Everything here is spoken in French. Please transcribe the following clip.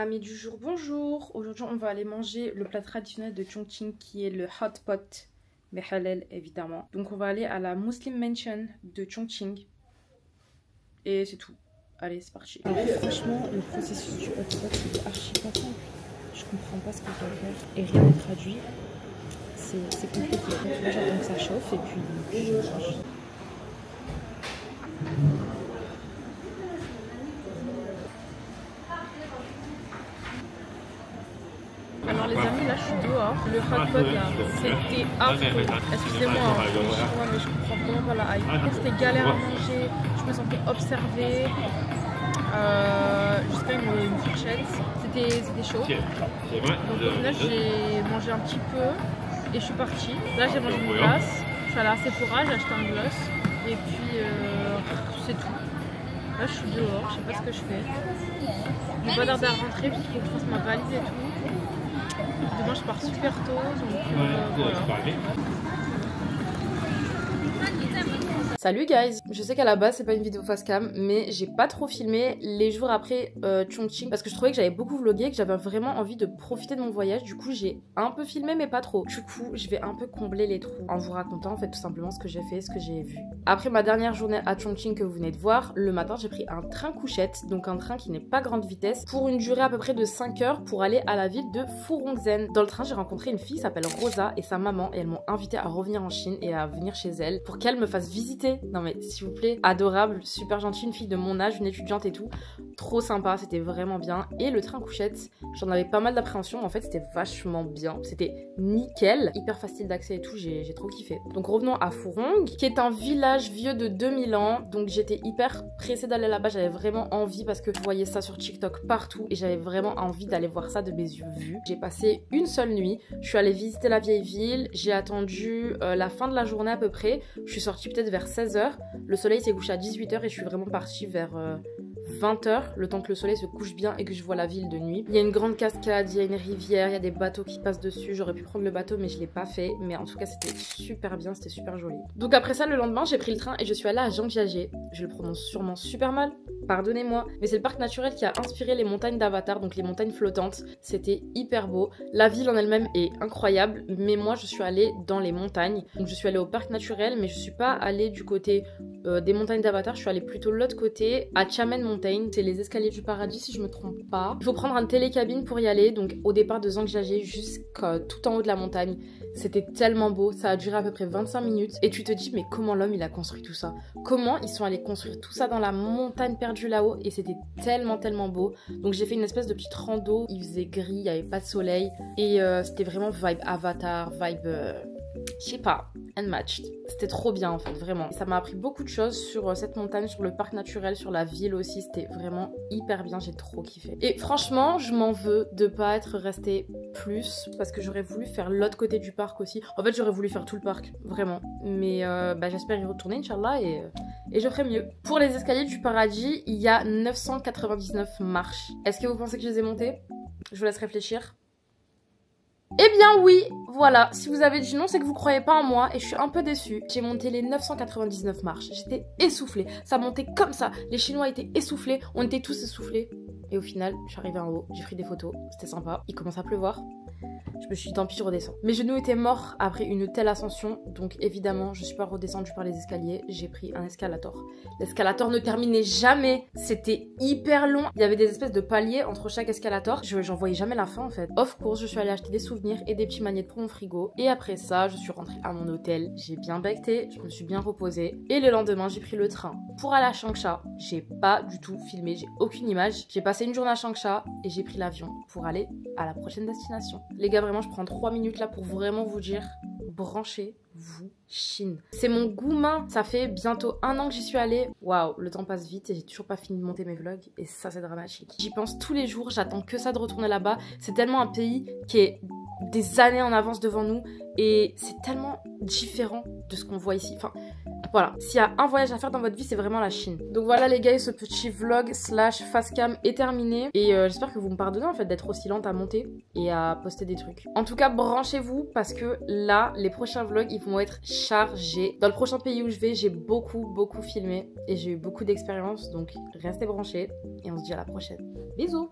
Amis du jour, bonjour. Aujourd'hui, on va aller manger le plat traditionnel de Chongqing qui est le hot pot, mais halal évidemment. Donc, on va aller à la Muslim Mansion de Chongqing. Et c'est tout. Allez, c'est parti. Alors, franchement, le processus du hot pot, c'est archi pas simple. Je comprends pas ce que je dois faire. Et rien n'est traduit. C'est compliqué. Donc, j'attends que ça chauffe et puis je mange. Alors les amis, là je suis dehors. Le hot pot là, c'était affreux. Excusez-moi, mais je comprends vraiment pas la hype. C'était galère à manger, je me sentais observée. Jusqu'à une fourchette, c'était chaud. Donc au final j'ai mangé un petit peu et je suis partie. Là j'ai mangé une glace, je suis allée à Sephora, j'ai acheté un gloss et puis c'est tout. Là je suis dehors, je sais pas ce que je fais. J'ai pas tarder à rentrer parce qu'il faut que je fasse ma valise et tout. Demain je pars super tôt, donc voilà. Salut guys, je sais qu'à la base c'est pas une vidéo face cam, mais j'ai pas trop filmé les jours après Chongqing parce que je trouvais que j'avais beaucoup vlogué, que j'avais vraiment envie de profiter de mon voyage. Du coup j'ai un peu filmé mais pas trop. Du coup je vais un peu combler les trous en vous racontant en fait tout simplement ce que j'ai fait, ce que j'ai vu. Après ma dernière journée à Chongqing que vous venez de voir, le matin j'ai pris un train couchette, donc un train qui n'est pas grande vitesse, pour une durée à peu près de 5 heures pour aller à la ville de Furongzhen. Dans le train j'ai rencontré une fille qui s'appelle Rosa et sa maman et elles m'ont invité à revenir en Chine et à venir chez elle pour qu'elle me fasse visiter. Non mais s'il vous plaît, adorable, super gentille, une fille de mon âge, une étudiante et tout. Trop sympa, c'était vraiment bien. Et le train couchette, j'en avais pas mal d'appréhension. En fait, c'était vachement bien. C'était nickel, hyper facile d'accès et tout. J'ai trop kiffé. Donc revenons à Furong, qui est un village vieux de 2000 ans. Donc j'étais hyper pressée d'aller là-bas. J'avais vraiment envie parce que je voyais ça sur TikTok partout. Et j'avais vraiment envie d'aller voir ça de mes yeux vus. J'ai passé une seule nuit. Je suis allée visiter la vieille ville. J'ai attendu la fin de la journée à peu près. Je suis sortie peut-être vers 16h. Le soleil s'est couché à 18h et je suis vraiment partie vers 20h, le temps que le soleil se couche bien et que je vois la ville de nuit. Il y a une grande cascade, il y a une rivière, il y a des bateaux qui passent dessus. J'aurais pu prendre le bateau mais je l'ai pas fait. Mais en tout cas c'était super bien, c'était super joli. Donc après ça le lendemain j'ai pris le train et je suis allée à Zhangjiajie. Je le prononce sûrement super mal, pardonnez-moi. Mais c'est le parc naturel qui a inspiré les montagnes d'Avatar, donc les montagnes flottantes. C'était hyper beau. La ville en elle-même est incroyable, mais moi je suis allée dans les montagnes. Donc je suis allée au parc naturel mais je suis pas allée du côté des montagnes d'Avatar, je suis allée plutôt de l'autre côté, à Xiamen Mountain. C'est les escaliers du paradis si je me trompe pas. Il faut prendre un télécabine pour y aller, donc au départ de Zhangjiajie jusqu'à tout en haut de la montagne. C'était tellement beau, ça a duré à peu près 25 minutes. Et tu te dis mais comment l'homme il a construit tout ça? Comment ils sont allés construire tout ça dans la montagne perdue là-haut? Et c'était tellement beau. Donc j'ai fait une espèce de petite rando, il faisait gris, il n'y avait pas de soleil. Et c'était vraiment vibe Avatar, vibe... je sais pas, unmatched. C'était trop bien en fait, vraiment. Ça m'a appris beaucoup de choses sur cette montagne, sur le parc naturel, sur la ville aussi. C'était vraiment hyper bien, j'ai trop kiffé. Et franchement, je m'en veux de pas être restée plus parce que j'aurais voulu faire l'autre côté du parc aussi. En fait, j'aurais voulu faire tout le parc, vraiment. Mais j'espère y retourner, Inch'Allah, et je ferai mieux. Pour les escaliers du paradis, il y a 999 marches. Est-ce que vous pensez que je les ai montées? Je vous laisse réfléchir. Eh bien oui, voilà, si vous avez dit non, c'est que vous croyez pas en moi et je suis un peu déçue. J'ai monté les 999 marches, j'étais essoufflée, ça montait comme ça, les Chinois étaient essoufflés, on était tous essoufflés. Et au final, je suis arrivée en haut, j'ai pris des photos, c'était sympa, il commence à pleuvoir. Je me suis dit tant pis je redescends. Mes genoux étaient morts après une telle ascension, donc évidemment je suis pas redescendue par les escaliers, j'ai pris un escalator. L'escalator ne terminait jamais, c'était hyper long. Il y avait des espèces de paliers entre chaque escalator, j'en voyais jamais la fin en fait. Of course, je suis allée acheter des souvenirs et des petits magnettes pour mon frigo. Et après ça, je suis rentrée à mon hôtel, j'ai bien becté, je me suis bien reposée. Et le lendemain, j'ai pris le train pour aller à Changsha. J'ai pas du tout filmé, j'ai aucune image. J'ai passé une journée à Changsha et j'ai pris l'avion pour aller à la prochaine destination. Les gars, vraiment, je prends 3 minutes là pour vraiment vous dire, branchez-vous Chine. C'est mon goumin, ça fait bientôt 1 an que j'y suis allée. Waouh, le temps passe vite et j'ai toujours pas fini de monter mes vlogs et ça c'est dramatique. J'y pense tous les jours, j'attends que ça de retourner là-bas. C'est tellement un pays qui est des années en avance devant nous et c'est tellement différent de ce qu'on voit ici. Enfin, voilà, s'il y a un voyage à faire dans votre vie, c'est vraiment la Chine. Donc voilà les gars, ce petit vlog slash facecam est terminé. Et j'espère que vous me pardonnez en fait d'être aussi lente à monter et à poster des trucs. En tout cas, branchez-vous parce que là, les prochains vlogs, ils vont être chargés. Dans le prochain pays où je vais, j'ai beaucoup filmé et j'ai eu beaucoup d'expérience. Donc restez branchés et on se dit à la prochaine. Bisous!